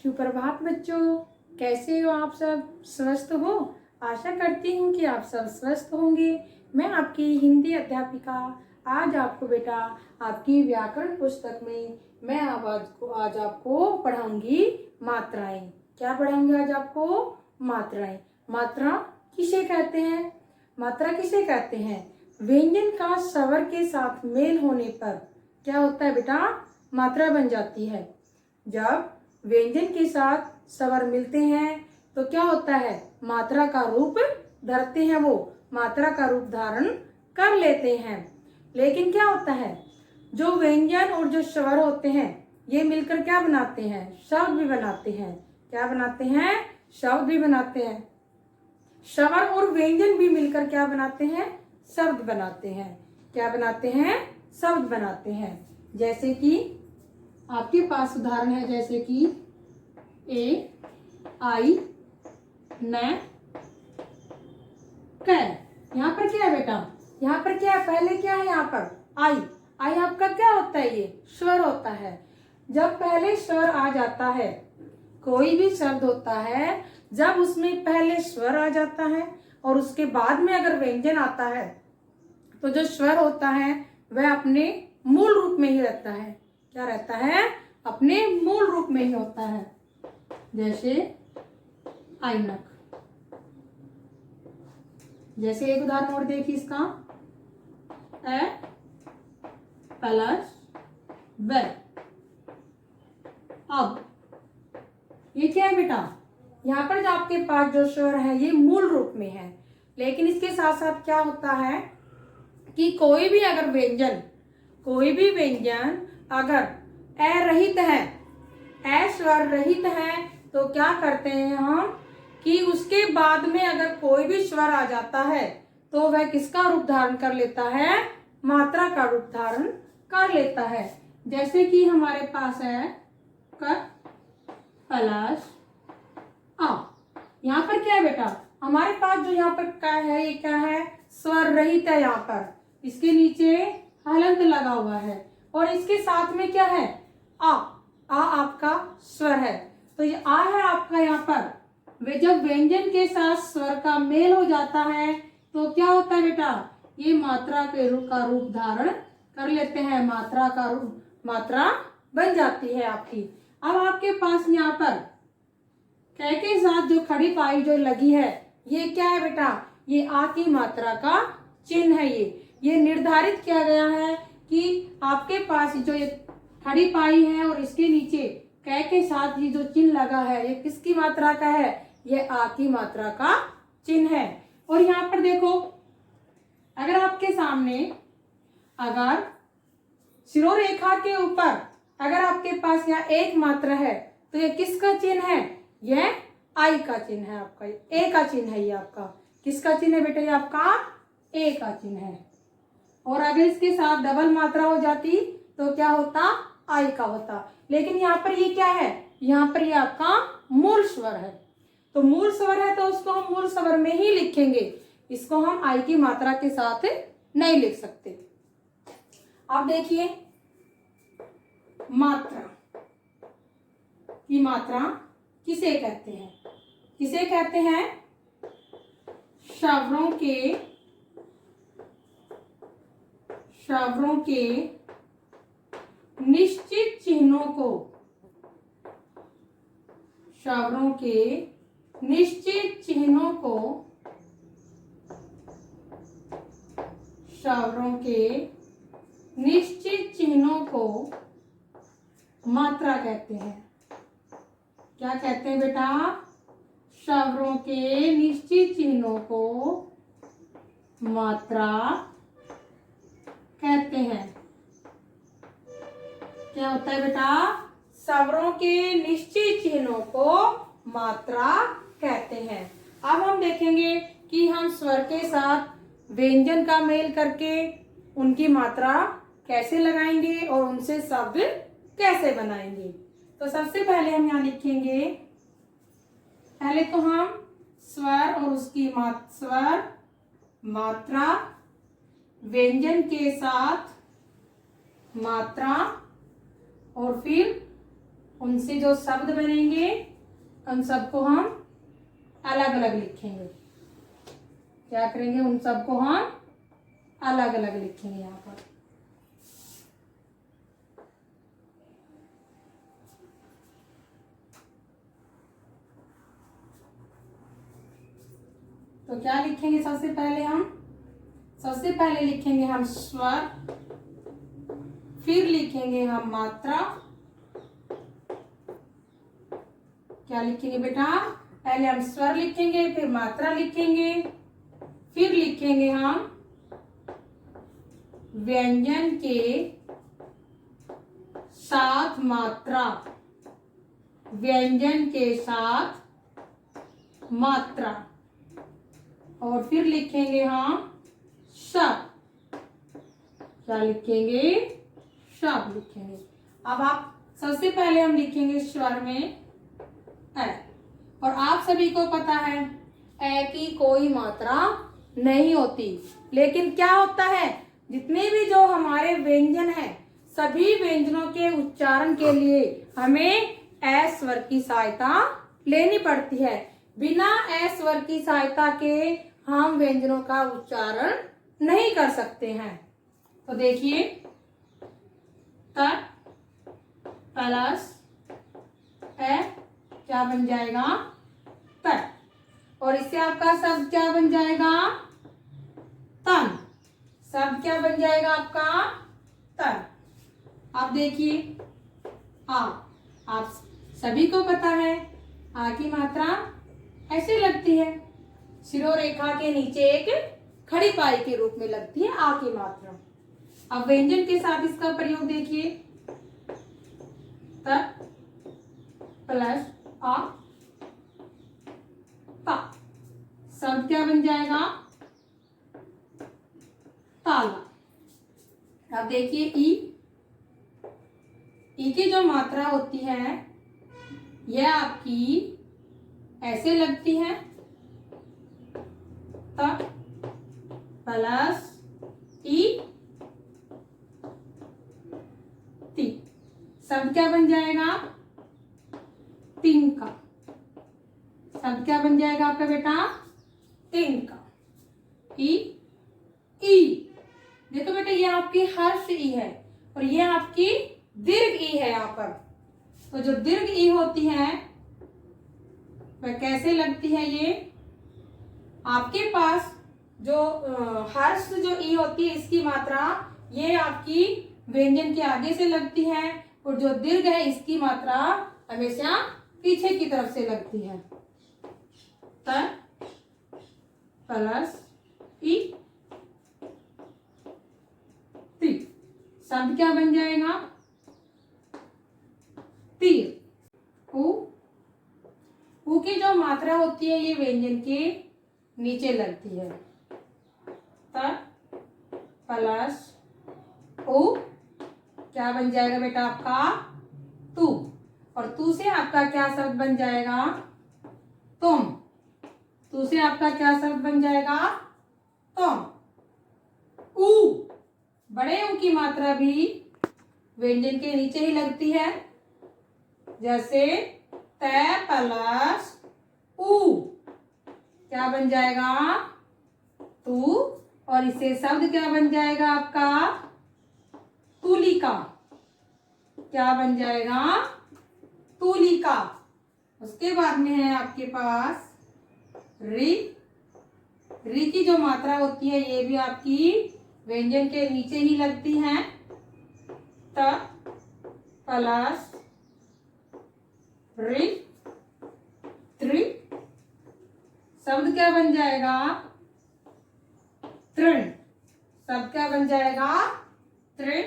सुप्रभात बच्चों, कैसे हो आप सब? स्वस्थ हो? आशा करती हूँ कि आप सब स्वस्थ होंगे। मैं आपकी हिंदी अध्यापिका आज आपको बेटा आपकी व्याकरण पुस्तक में मैं आज आपको पढ़ाऊंगी मात्राएं। क्या पढ़ाऊंगी आज आपको? मात्राएं। मात्रा किसे कहते हैं? मात्रा किसे कहते हैं? व्यंजन का स्वर के साथ मेल होने पर क्या होता है बेटा? मात्रा बन जाती है। जब व्यंजन के साथ स्वर मिलते हैं तो क्या होता है? मात्रा का रूप धरते हैं, वो मात्रा का रूप धारण कर लेते हैं। लेकिन क्या होता है, जो व्यंजन और जो स्वर होते हैं ये मिलकर क्या बनाते हैं? शब्द भी बनाते हैं। क्या बनाते हैं? शब्द भी बनाते हैं। स्वर और व्यंजन भी मिलकर क्या बनाते हैं? शब्द बनाते हैं। क्या बनाते हैं? शब्द बनाते हैं। जैसे कि आपके पास उदाहरण है, जैसे कि ए, आई, न, क। यहाँ पर क्या है बेटा? यहाँ पर क्या है? पहले क्या है? यहाँ पर आई। आई आपका क्या होता है? ये स्वर होता है। जब पहले स्वर आ जाता है, कोई भी शब्द होता है, जब उसमें पहले स्वर आ जाता है और उसके बाद में अगर व्यंजन आता है तो जो स्वर होता है वह अपने मूल रूप में ही रहता है। क्या रहता है? अपने मूल रूप में ही होता है। जैसे ऐनक। जैसे एक उदाहरण और देखिए इसका, ए प्लस ब। अब ये क्या है बेटा? यहाँ पर जो आपके पास जो स्वर है ये मूल रूप में है, लेकिन इसके साथ साथ क्या होता है कि कोई भी व्यंजन अगर ए रहित है, ए स्वर रहित है, तो क्या करते हैं हम कि उसके बाद में अगर कोई भी स्वर आ जाता है तो वह किसका रूप धारण कर लेता है? मात्रा का रूप धारण कर लेता है। जैसे कि हमारे पास है क प्लस आ। यहाँ पर क्या है बेटा? हमारे पास जो यहाँ पर का है, ये क्या है? स्वर रहित है। यहाँ पर इसके नीचे हलंत लगा हुआ है और इसके साथ में क्या है? आ। आ आपका स्वर है, तो ये आ है आपका। यहाँ पर वे जब व्यंजन के साथ स्वर का मेल हो जाता है तो क्या होता है बेटा? ये मात्रा के रूप का रूप धारण कर लेते हैं। मात्रा का रूप, मात्रा बन जाती है आपकी। अब आपके पास यहाँ पर कै के साथ जो खड़ी पाई जो लगी है, ये क्या है बेटा? ये आ की मात्रा का चिन्ह है। ये निर्धारित किया गया है कि आपके पास जो ये खड़ी पाई है और इसके नीचे कै के साथ ये जो चिन्ह लगा है, ये किसकी मात्रा का है? ये आ की मात्रा का चिन्ह है। और यहाँ पर देखो, अगर आपके सामने अगर शिरोरेखा के ऊपर अगर आपके पास यहाँ एक मात्रा है तो ये किसका चिन्ह है? यह आई का चिन्ह है आपका, ए का चिन्ह है। ये आपका किसका चिन्ह है बेटा? ये आपका ए का चिन्ह है। और अगर इसके साथ डबल मात्रा हो जाती तो क्या होता? आई का होता। लेकिन यहाँ पर ये क्या है? यहाँ पर ये आपका मूल स्वर है। तो मूल स्वर है तो उसको हम मूल स्वर में ही लिखेंगे, इसको हम आई की मात्रा के साथ नहीं लिख सकते। अब देखिए, मात्रा की मात्रा किसे कहते हैं? किसे कहते हैं? स्वरों के निश्चित चिन्हों को, स्वरों के निश्चित चिन्हों को, स्वरों के निश्चित चिन्हों को मात्रा कहते हैं। क्या कहते हैं बेटा? स्वरों के निश्चित चिन्हों को मात्रा कहते हैं। क्या होता है बेटा? स्वरों के निश्चित चिन्हों को मात्रा कहते हैं। अब हम देखेंगे कि हम स्वर के साथ व्यंजन का मेल करके उनकी मात्रा कैसे लगाएंगे और उनसे शब्द कैसे बनाएंगे। तो सबसे पहले हम यहाँ लिखेंगे, पहले तो हम स्वर और उसकी स्वर, मात्रा, व्यंजन के साथ मात्रा और फिर उनसे जो शब्द बनेंगे उन सबको हम अलग अलग लिखेंगे। क्या करेंगे, उन सबको हम अलग अलग लिखेंगे यहाँ पर। तो क्या लिखेंगे, सबसे पहले लिखेंगे हम स्वर, फिर लिखेंगे हम मात्रा। क्या लिखेंगे बेटा, पहले हम स्वर लिखेंगे, फिर मात्रा लिखेंगे, फिर लिखेंगे हम व्यंजन के साथ मात्रा, व्यंजन के साथ मात्रा, और फिर लिखेंगे हम शब्द। क्या लिखेंगे, शब्द लिखेंगे। अब आप सबसे पहले हम लिखेंगे स्वर में ए, और आप सभी को पता है ए की कोई मात्रा नहीं होती, लेकिन क्या होता है, जितने भी जो हमारे व्यंजन है, सभी व्यंजनों के उच्चारण के लिए हमें ए स्वर की सहायता लेनी पड़ती है। बिना ए स्वर की सहायता के हम व्यंजनों का उच्चारण नहीं कर सकते हैं। तो देखिए, त प्लस ए क्या बन जाएगा, तर, और इससे आपका शब्द क्या बन जाएगा, तन। शब्द क्या बन जाएगा आपका, तन। आप देखिए आप सभी को पता है आ की मात्रा ऐसे लगती है, शिरोरेखा के नीचे एक खड़ी पाई के रूप में लगती है आ की मात्रा। अब व्यंजन के साथ इसका प्रयोग देखिए, त प्लस आ ता, शब्द क्या बन जाएगा, ताला। अब देखिए ई की जो मात्रा होती है यह आपकी ऐसे लगती है, त प्लस ई ती, शब्द क्या बन जाएगा, तिनका। शब्द क्या बन जाएगा आपका बेटा, तिनका। ई देखो बेटा, ये आपकी हर्ष ई है और ये आपकी दीर्घ ई है यहाँ पर। तो जो दीर्घ ई होती है वह कैसे लगती है, ये आपके पास जो हर्ष जो ई होती है इसकी मात्रा ये आपकी व्यंजन के आगे से लगती है, और जो दीर्घ है इसकी मात्रा हमेशा पीछे की तरफ से लगती है। त प्लस ई ती, शब्द क्या बन जाएगा, तीर। ऊ की जो मात्रा होती है ये व्यंजन के नीचे लगती है। त प्लस ऊ क्या बन जाएगा बेटा आपका, तू, और तू से आपका क्या शब्द बन जाएगा, तुम। तू से आपका क्या शब्द बन जाएगा, तुम। ऊ, बड़े ऊ की मात्रा भी व्यंजन के नीचे ही लगती है, जैसे त प्लस ऊ क्या बन जाएगा, तू, और इसे शब्द क्या बन जाएगा आपका, तुलिका। क्या बन जाएगा, तुलिका। उसके बाद में है आपके पास री की जो मात्रा होती है ये भी आपकी व्यंजन के नीचे ही लगती है, त प्लस री त्रि, शब्द क्या बन जाएगा, तृण। शब्द क्या बन जाएगा, तृण।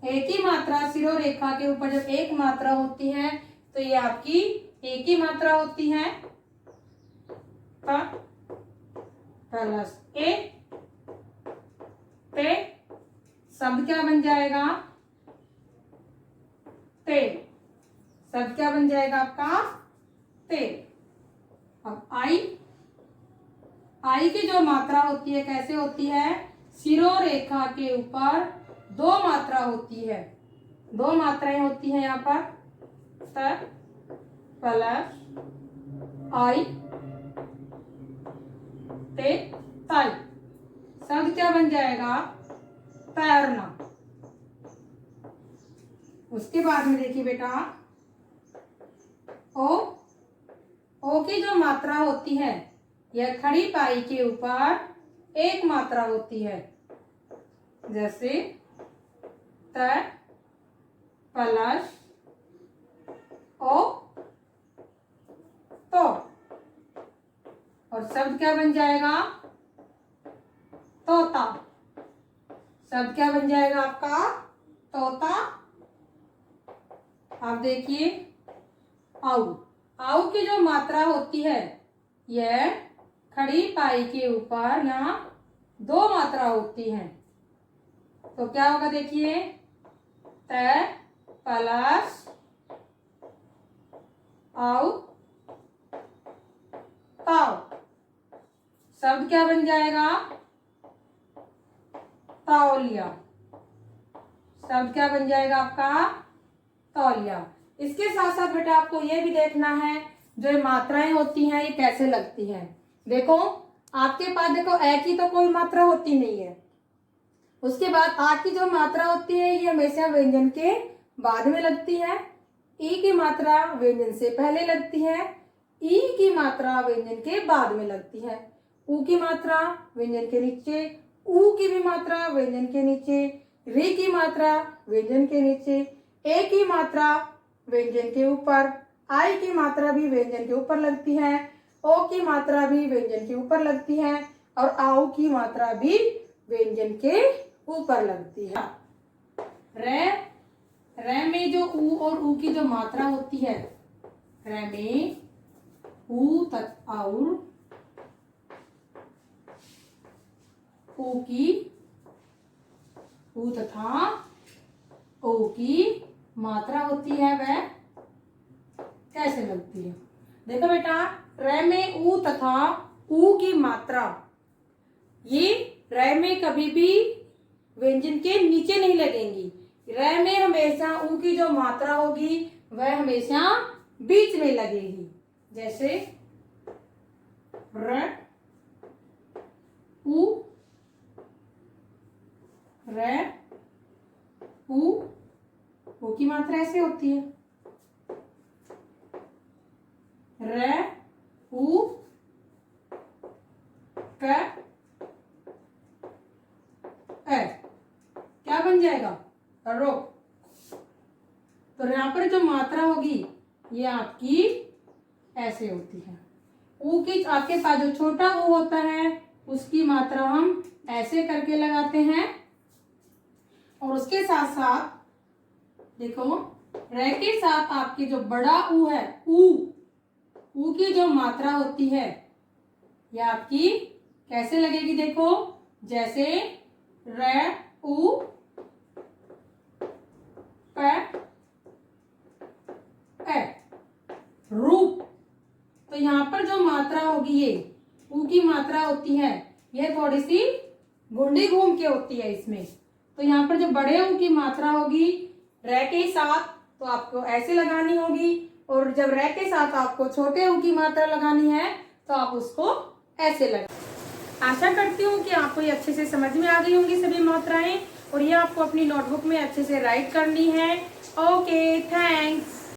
एक ही मात्रा शिरोरेखा के ऊपर जब एक मात्रा होती है तो ये आपकी एक ही मात्रा होती है, प्लस ए ते, शब्द क्या बन जाएगा, ते। शब्द क्या बन जाएगा आपका, ते। अब आई की जो मात्रा होती है कैसे होती है, शिरोरेखा के ऊपर दो मात्रा होती है, दो मात्राएं होती हैं यहाँ पर, त प्लस आई ते ताई। शब्द क्या बन जाएगा? तैरना। उसके बाद में देखिए बेटा, ओ की जो मात्रा होती है यह खड़ी पाई के ऊपर एक मात्रा होती है, जैसे त प्लस ओ तो। और शब्द क्या बन जाएगा? तोता। शब्द क्या बन जाएगा आपका? तोता। आप देखिए, आउ। आउ की जो मात्रा होती है यह खड़ी पाई के ऊपर यहाँ दो मात्रा होती है, तो क्या होगा? देखिए, त प्लस आउ ताउ। शब्द क्या बन जाएगा? तौलिया। शब्द क्या बन जाएगा आपका? तौलिया। इसके साथ साथ बेटा आपको ये भी देखना है, जो ये मात्राएं होती हैं ये कैसे लगती हैं। देखो, आपके पास देखो ए की तो कोई मात्रा होती नहीं है। उसके बाद आ की जो मात्रा होती है ये हमेशा व्यंजन के बाद में लगती है। ई की मात्रा व्यंजन से पहले लगती है। ई की मात्रा व्यंजन के बाद में लगती है। उ की मात्रा व्यंजन के नीचे, उ की भी मात्रा व्यंजन के नीचे, री की मात्रा व्यंजन के नीचे, ए की मात्रा व्यंजन के ऊपर, आई की मात्रा भी व्यंजन के ऊपर लगती है, ओ की मात्रा भी व्यंजन के ऊपर लगती है, और आउ की मात्रा भी व्यंजन के ऊपर लगती है। रे में जो उ और उ की जो मात्रा होती है, रे में उ तथा और उ तथा ओ की मात्रा होती है वह कैसे लगती है? देखो बेटा, रे में उ तथा उ की मात्रा, ये रे में कभी भी व्यंजन के नीचे नहीं लगेंगी। रे में हमेशा उ की जो मात्रा होगी वह हमेशा बीच में लगेगी। जैसे र उ, रे उ की मात्रा ऐसे होती है, रे उ क ए। क्या बन जाएगा? रो। तो यहाँ पर जो मात्रा होगी ये आपकी ऐसे होती है। उ की आपके पास जो छोटा उ होता है उसकी मात्रा हम ऐसे करके लगाते हैं, और उसके साथ साथ देखो, रे के साथ आपके जो बड़ा उ है, उ की जो मात्रा होती है ये आपकी कैसे लगेगी? देखो, जैसे रे उ प ए, रूप। तो यहाँ पर जो मात्रा होगी ये उ की मात्रा होती है, ये थोड़ी सी गुंडी घूम के होती है इसमें। तो यहाँ पर जो बड़े उ की मात्रा होगी रे के साथ तो आपको ऐसे लगानी होगी, और जब रे के साथ आपको छोटे उ की मात्रा लगानी है तो आप उसको ऐसे लगा। आशा करती हूँ कि आपको ये अच्छे से समझ में आ गई होंगी सभी मात्राएं, और ये आपको अपनी नोटबुक में अच्छे से राइट करनी है। Okay, thanks.